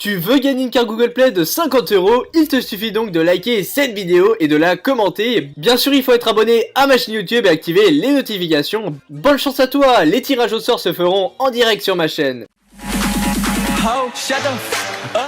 Tu veux gagner une carte Google Play de 50 €? Il te suffit donc de liker cette vidéo et de la commenter. Bien sûr, il faut être abonné à ma chaîne YouTube et activer les notifications. Bonne chance à toi, les tirages au sort se feront en direct sur ma chaîne. Oh, shut the f up.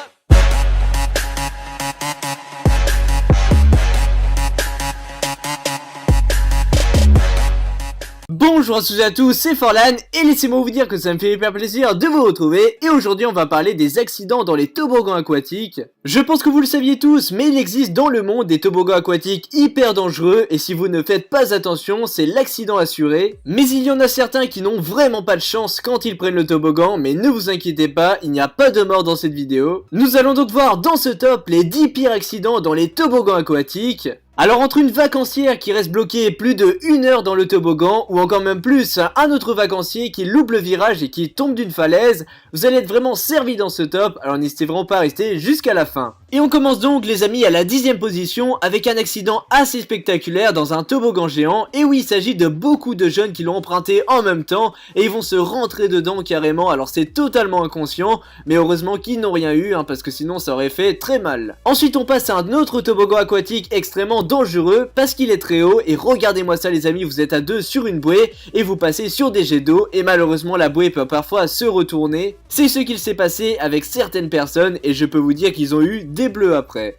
Bonjour à toutes et à tous, c'est Forlan et laissez-moi vous dire que ça me fait hyper plaisir de vous retrouver et aujourd'hui on va parler des accidents dans les toboggans aquatiques. Je pense que vous le saviez tous, mais il existe dans le monde des toboggans aquatiques hyper dangereux et si vous ne faites pas attention, c'est l'accident assuré. Mais il y en a certains qui n'ont vraiment pas de chance quand ils prennent le toboggan, mais ne vous inquiétez pas, il n'y a pas de mort dans cette vidéo. Nous allons donc voir dans ce top les 10 pires accidents dans les toboggans aquatiques. Alors entre une vacancière qui reste bloquée plus de 1 heure dans le toboggan ou encore même plus un autre vacancier qui loupe le virage et qui tombe d'une falaise, vous allez être vraiment servi dans ce top, alors n'hésitez vraiment pas à rester jusqu'à la fin. Et on commence donc les amis à la 10e position avec un accident assez spectaculaire dans un toboggan géant. Et oui, il s'agit de beaucoup de jeunes qui l'ont emprunté en même temps et ils vont se rentrer dedans carrément, alors c'est totalement inconscient, mais heureusement qu'ils n'ont rien eu parce que sinon ça aurait fait très mal. Ensuite on passe à un autre toboggan aquatique extrêmement dangereux parce qu'il est très haut et regardez-moi ça les amis, vous êtes à deux sur une bouée et vous passez sur des jets d'eau et malheureusement la bouée peut parfois se retourner. C'est ce qu'il s'est passé avec certaines personnes et je peux vous dire qu'ils ont eu des bleus après.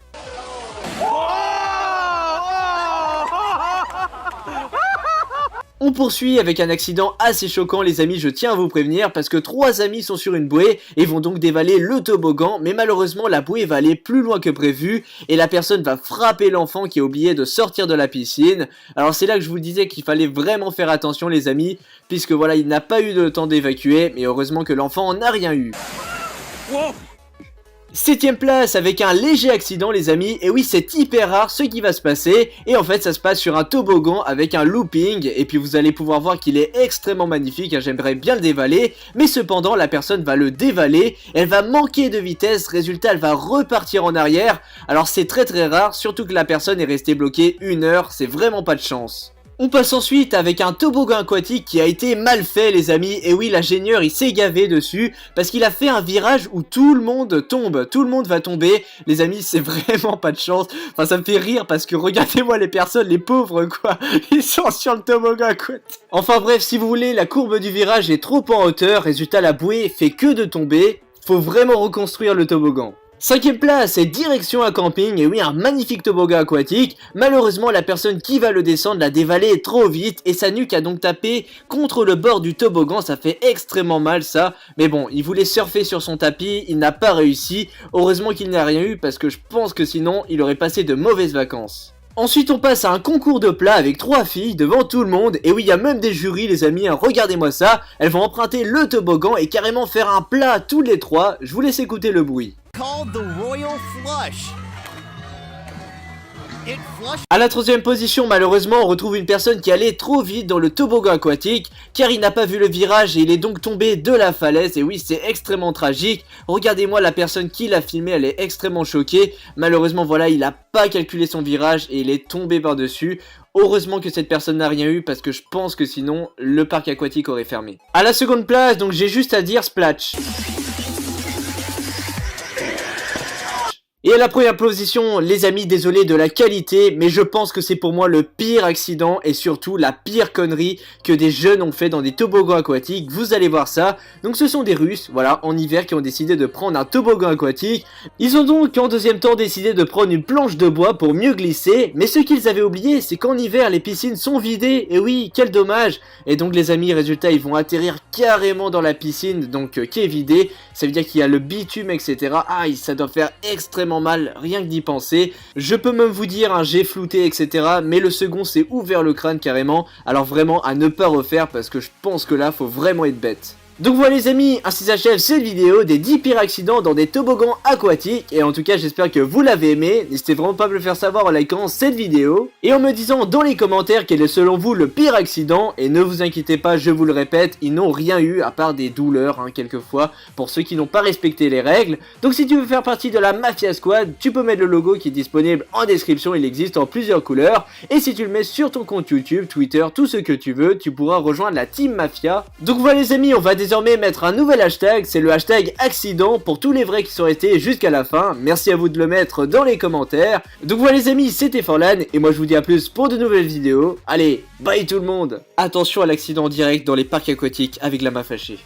On poursuit avec un accident assez choquant les amis, je tiens à vous prévenir parce que 3 amis sont sur une bouée et vont donc dévaler le toboggan, mais malheureusement la bouée va aller plus loin que prévu et la personne va frapper l'enfant qui a oublié de sortir de la piscine. Alors c'est là que je vous disais qu'il fallait vraiment faire attention les amis, puisque voilà il n'a pas eu le temps d'évacuer, mais heureusement que l'enfant n'a rien eu. Wow. 7ème place avec un léger accident les amis, et oui c'est hyper rare ce qui va se passer, et en fait ça se passe sur un toboggan avec un looping, et puis vous allez pouvoir voir qu'il est extrêmement magnifique, j'aimerais bien le dévaler, mais cependant la personne va le dévaler, elle va manquer de vitesse, résultat elle va repartir en arrière, alors c'est très rare, surtout que la personne est restée bloquée 1 heure, c'est vraiment pas de chance. On passe ensuite avec un toboggan aquatique qui a été mal fait les amis, et oui l'ingénieur il s'est gavé dessus parce qu'il a fait un virage où tout le monde tombe, tout le monde va tomber, les amis c'est vraiment pas de chance, enfin ça me fait rire parce que regardez-moi les personnes, les pauvres quoi, ils sont sur le toboggan aquatique. Enfin bref, si vous voulez, la courbe du virage est trop en hauteur, résultat la bouée fait que de tomber, faut vraiment reconstruire le toboggan. 5ème place, c'est direction à camping, et oui un magnifique toboggan aquatique, malheureusement la personne qui va le descendre l'a dévalé trop vite et sa nuque a donc tapé contre le bord du toboggan, ça fait extrêmement mal ça, mais bon il voulait surfer sur son tapis, il n'a pas réussi, heureusement qu'il n'a rien eu parce que je pense que sinon il aurait passé de mauvaises vacances. Ensuite on passe à un concours de plats avec 3 filles devant tout le monde, et oui il y a même des jurys les amis, regardez-moi ça, elles vont emprunter le toboggan et carrément faire un plat toutes les 3, je vous laisse écouter le bruit. Called the Royal Flush. À la 3ème position, malheureusement, on retrouve une personne qui allait trop vite dans le toboggan aquatique, car il n'a pas vu le virage et il est donc tombé de la falaise, et oui, c'est extrêmement tragique. Regardez-moi la personne qui l'a filmé, elle est extrêmement choquée. Malheureusement, voilà, il n'a pas calculé son virage et il est tombé par-dessus. Heureusement que cette personne n'a rien eu, parce que je pense que sinon, le parc aquatique aurait fermé. À la 2ème place, donc j'ai juste à dire splash. Et à la 1ère position, les amis, désolé de la qualité, mais je pense que c'est pour moi le pire accident et surtout la pire connerie que des jeunes ont fait dans des toboggans aquatiques, vous allez voir ça. Donc ce sont des Russes, voilà, en hiver qui ont décidé de prendre un toboggan aquatique. Ils ont donc en 2ème temps décidé de prendre une planche de bois pour mieux glisser, mais ce qu'ils avaient oublié, c'est qu'en hiver les piscines sont vidées, et oui, quel dommage. Et donc les amis, résultat, ils vont atterrir carrément dans la piscine, donc qui est vidée, ça veut dire qu'il y a le bitume, etc. Aïe, ça doit faire extrêmement mal, rien que d'y penser. Je peux même vous dire, j'ai flouté, etc. Mais le second s'est ouvert le crâne carrément. Alors vraiment à ne pas refaire parce que je pense que là, faut vraiment être bête. Donc voilà les amis, ainsi s'achève cette vidéo des 10 pires accidents dans des toboggans aquatiques. Et en tout cas j'espère que vous l'avez aimé, n'hésitez vraiment pas à me le faire savoir en likant cette vidéo. Et en me disant dans les commentaires quel est selon vous le pire accident. Et ne vous inquiétez pas, je vous le répète, ils n'ont rien eu à part des douleurs quelquefois pour ceux qui n'ont pas respecté les règles. Donc si tu veux faire partie de la Mafia Squad, tu peux mettre le logo qui est disponible en description, il existe en plusieurs couleurs. Et si tu le mets sur ton compte YouTube, Twitter, tout ce que tu veux, tu pourras rejoindre la Team Mafia. Donc voilà les amis, on va désormais mettre un nouvel hashtag, c'est le hashtag accident pour tous les vrais qui sont restés jusqu'à la fin. Merci à vous de le mettre dans les commentaires. Donc voilà les amis, c'était Forlan et moi je vous dis à plus pour de nouvelles vidéos. Allez, bye tout le monde. Attention à l'accident direct dans les parcs aquatiques avec la main fâchée.